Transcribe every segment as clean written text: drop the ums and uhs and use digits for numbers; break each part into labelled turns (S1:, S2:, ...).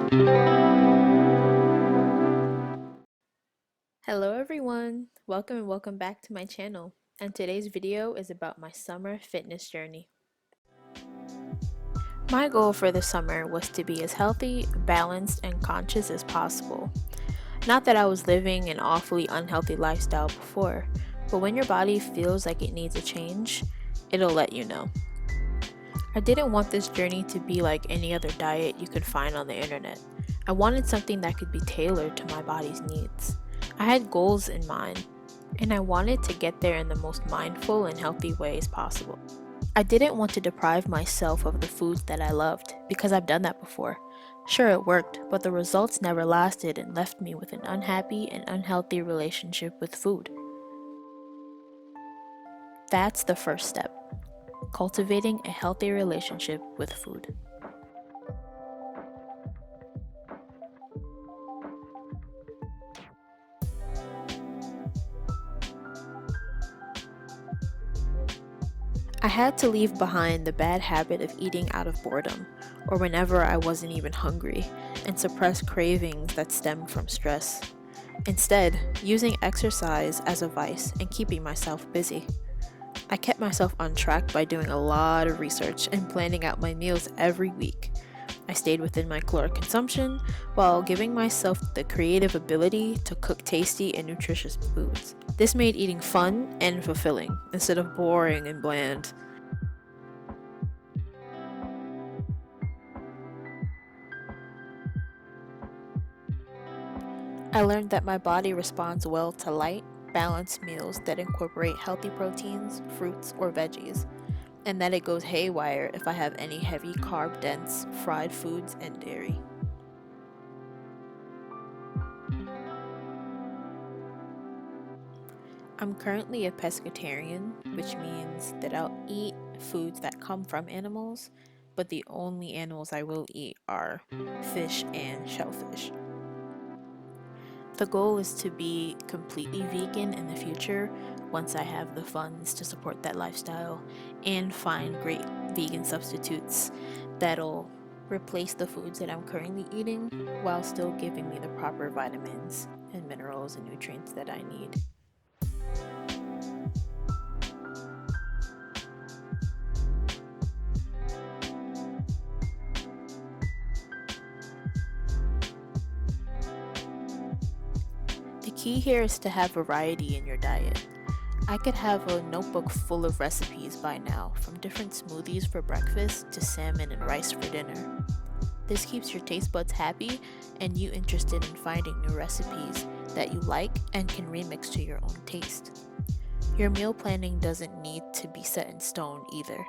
S1: Hello everyone! Welcome and welcome back to my channel. And today's video is about my summer fitness journey. My goal for the summer was to be as healthy, balanced, and conscious as possible. Not that I was living an awfully unhealthy lifestyle before, but when your body feels like it needs a change, it'll let you know. I didn't want this journey to be like any other diet you could find on the internet. I wanted something that could be tailored to my body's needs. I had goals in mind, and I wanted to get there in the most mindful and healthy ways possible. I didn't want to deprive myself of the foods that I loved, because I've done that before. Sure, it worked, but the results never lasted and left me with an unhappy and unhealthy relationship with food. That's the first step: cultivating a healthy relationship with food. I had to leave behind the bad habit of eating out of boredom, or whenever I wasn't even hungry, and suppress cravings that stem from stress. Instead, using exercise as a vice and keeping myself busy. I kept myself on track by doing a lot of research and planning out my meals every week. I stayed within my caloric consumption while giving myself the creative ability to cook tasty and nutritious foods. This made eating fun and fulfilling instead of boring and bland. I learned that my body responds well to light, balanced meals that incorporate healthy proteins, fruits, or veggies, and that it goes haywire if I have any heavy carb dense fried foods and dairy. I'm currently a pescatarian, which means that I'll eat foods that come from animals, but the only animals I will eat are fish and shellfish. The goal is to be completely vegan in the future once I have the funds to support that lifestyle and find great vegan substitutes that'll replace the foods that I'm currently eating while still giving me the proper vitamins and minerals and nutrients that I need. The key here is to have variety in your diet. I could have a notebook full of recipes by now, from different smoothies for breakfast to salmon and rice for dinner. This keeps your taste buds happy and you interested in finding new recipes that you like and can remix to your own taste. Your meal planning doesn't need to be set in stone either.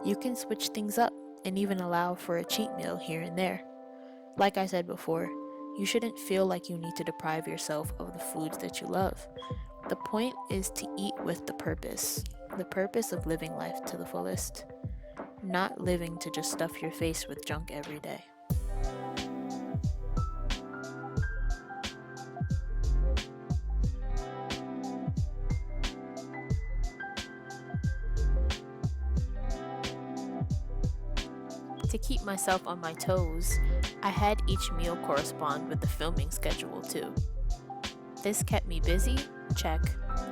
S1: You can switch things up and even allow for a cheat meal here and there. Like I said before, you shouldn't feel like you need to deprive yourself of the foods that you love. The point is to eat with the purpose of living life to the fullest, not living to just stuff your face with junk every day. To keep myself on my toes, I had each meal correspond with the filming schedule too. This kept me busy, check,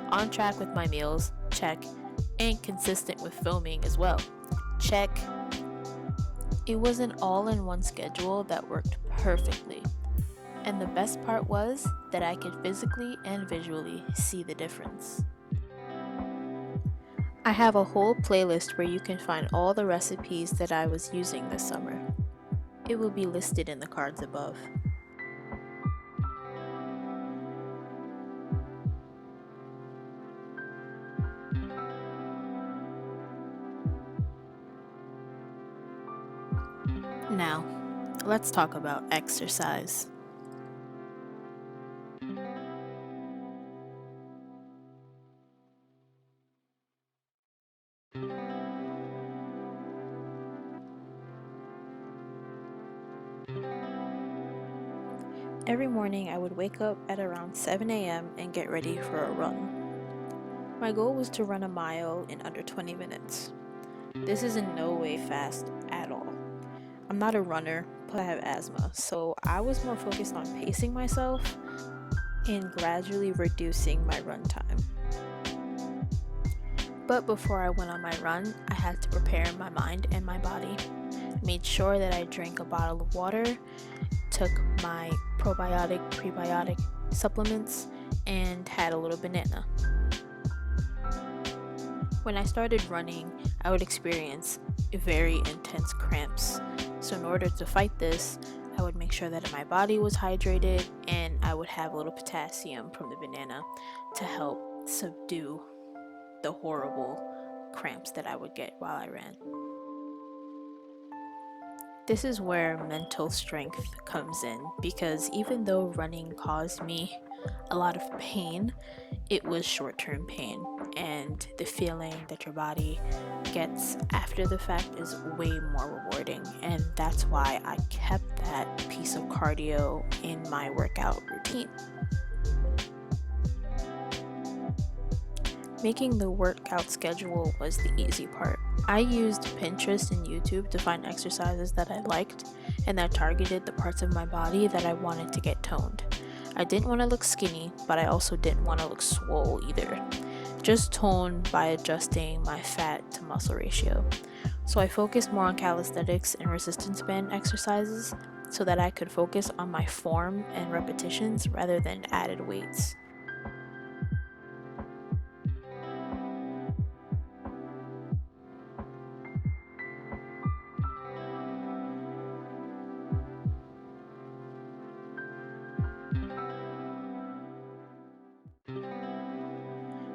S1: on track with my meals, check, and consistent with filming as well, check. It was an all-in-one schedule that worked perfectly. And the best part was that I could physically and visually see the difference. I have a whole playlist where you can find all the recipes that I was using this summer. It will be listed in the cards above. Now, let's talk about exercise. Every morning I would wake up at around 7 a.m. and get ready for a run. My goal was to run a mile in under 20 minutes. This is in no way fast at all. I'm not a runner, but I have asthma, so I was more focused on pacing myself and gradually reducing my run time. But before I went on my run, I had to prepare my mind and my body. Made sure that I drank a bottle of water, took my probiotic, prebiotic supplements, and had a little banana. When I started running, I would experience very intense cramps. So in order to fight this, I would make sure that my body was hydrated and I would have a little potassium from the banana to help subdue the horrible cramps that I would get while I ran. This is where mental strength comes in, because even though running caused me a lot of pain, it was short-term pain, and the feeling that your body gets after the fact is way more rewarding, and that's why I kept that piece of cardio in my workout routine. Making the workout schedule was the easy part. I used Pinterest and YouTube to find exercises that I liked and that targeted the parts of my body that I wanted to get toned. I didn't want to look skinny, but I also didn't want to look swole either. Just tone by adjusting my fat to muscle ratio. So I focused more on calisthenics and resistance band exercises so that I could focus on my form and repetitions rather than added weights.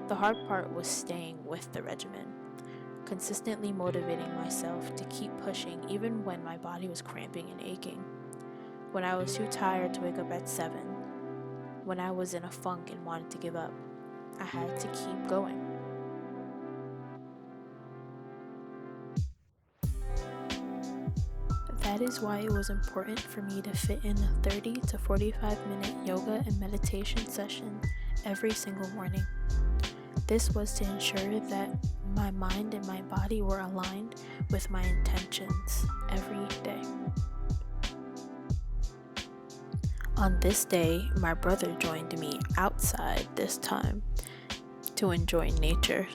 S1: The hard part was staying with the regimen, consistently motivating myself to keep pushing even when my body was cramping and aching. When I was too tired to wake up at 7, when I was in a funk and wanted to give up, I had to keep going. That is why it was important for me to fit in a 30 to 45-minute yoga and meditation session every single morning. This was to ensure that my mind and my body were aligned with my intentions every day. On this day, my brother joined me outside this time to enjoy nature.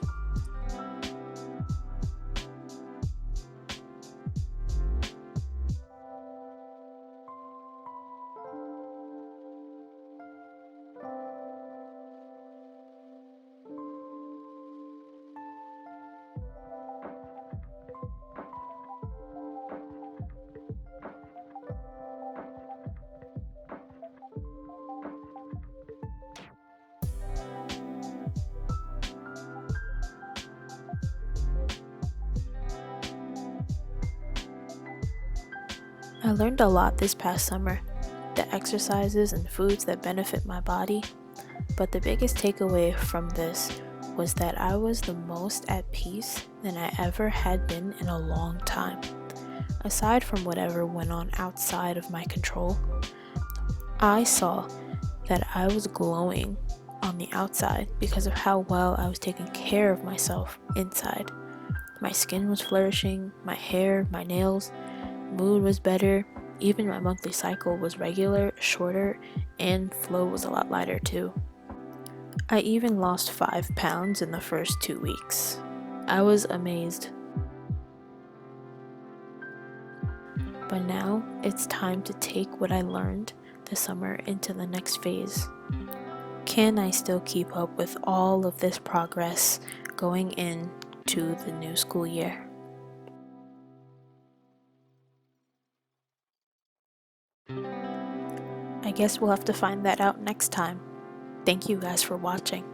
S1: I learned a lot this past summer, the exercises and foods that benefit my body, but the biggest takeaway from this was that I was the most at peace than I ever had been in a long time. Aside from whatever went on outside of my control, I saw that I was glowing on the outside because of how well I was taking care of myself inside. My skin was flourishing, my hair, my nails, mood was better, even my monthly cycle was regular, shorter, and flow was a lot lighter too. I even lost 5 pounds in the first 2 weeks. I was amazed. But now it's time to take what I learned this summer into the next phase. Can I still keep up with all of this progress going into the new school year? I guess we'll have to find that out next time. Thank you guys for watching.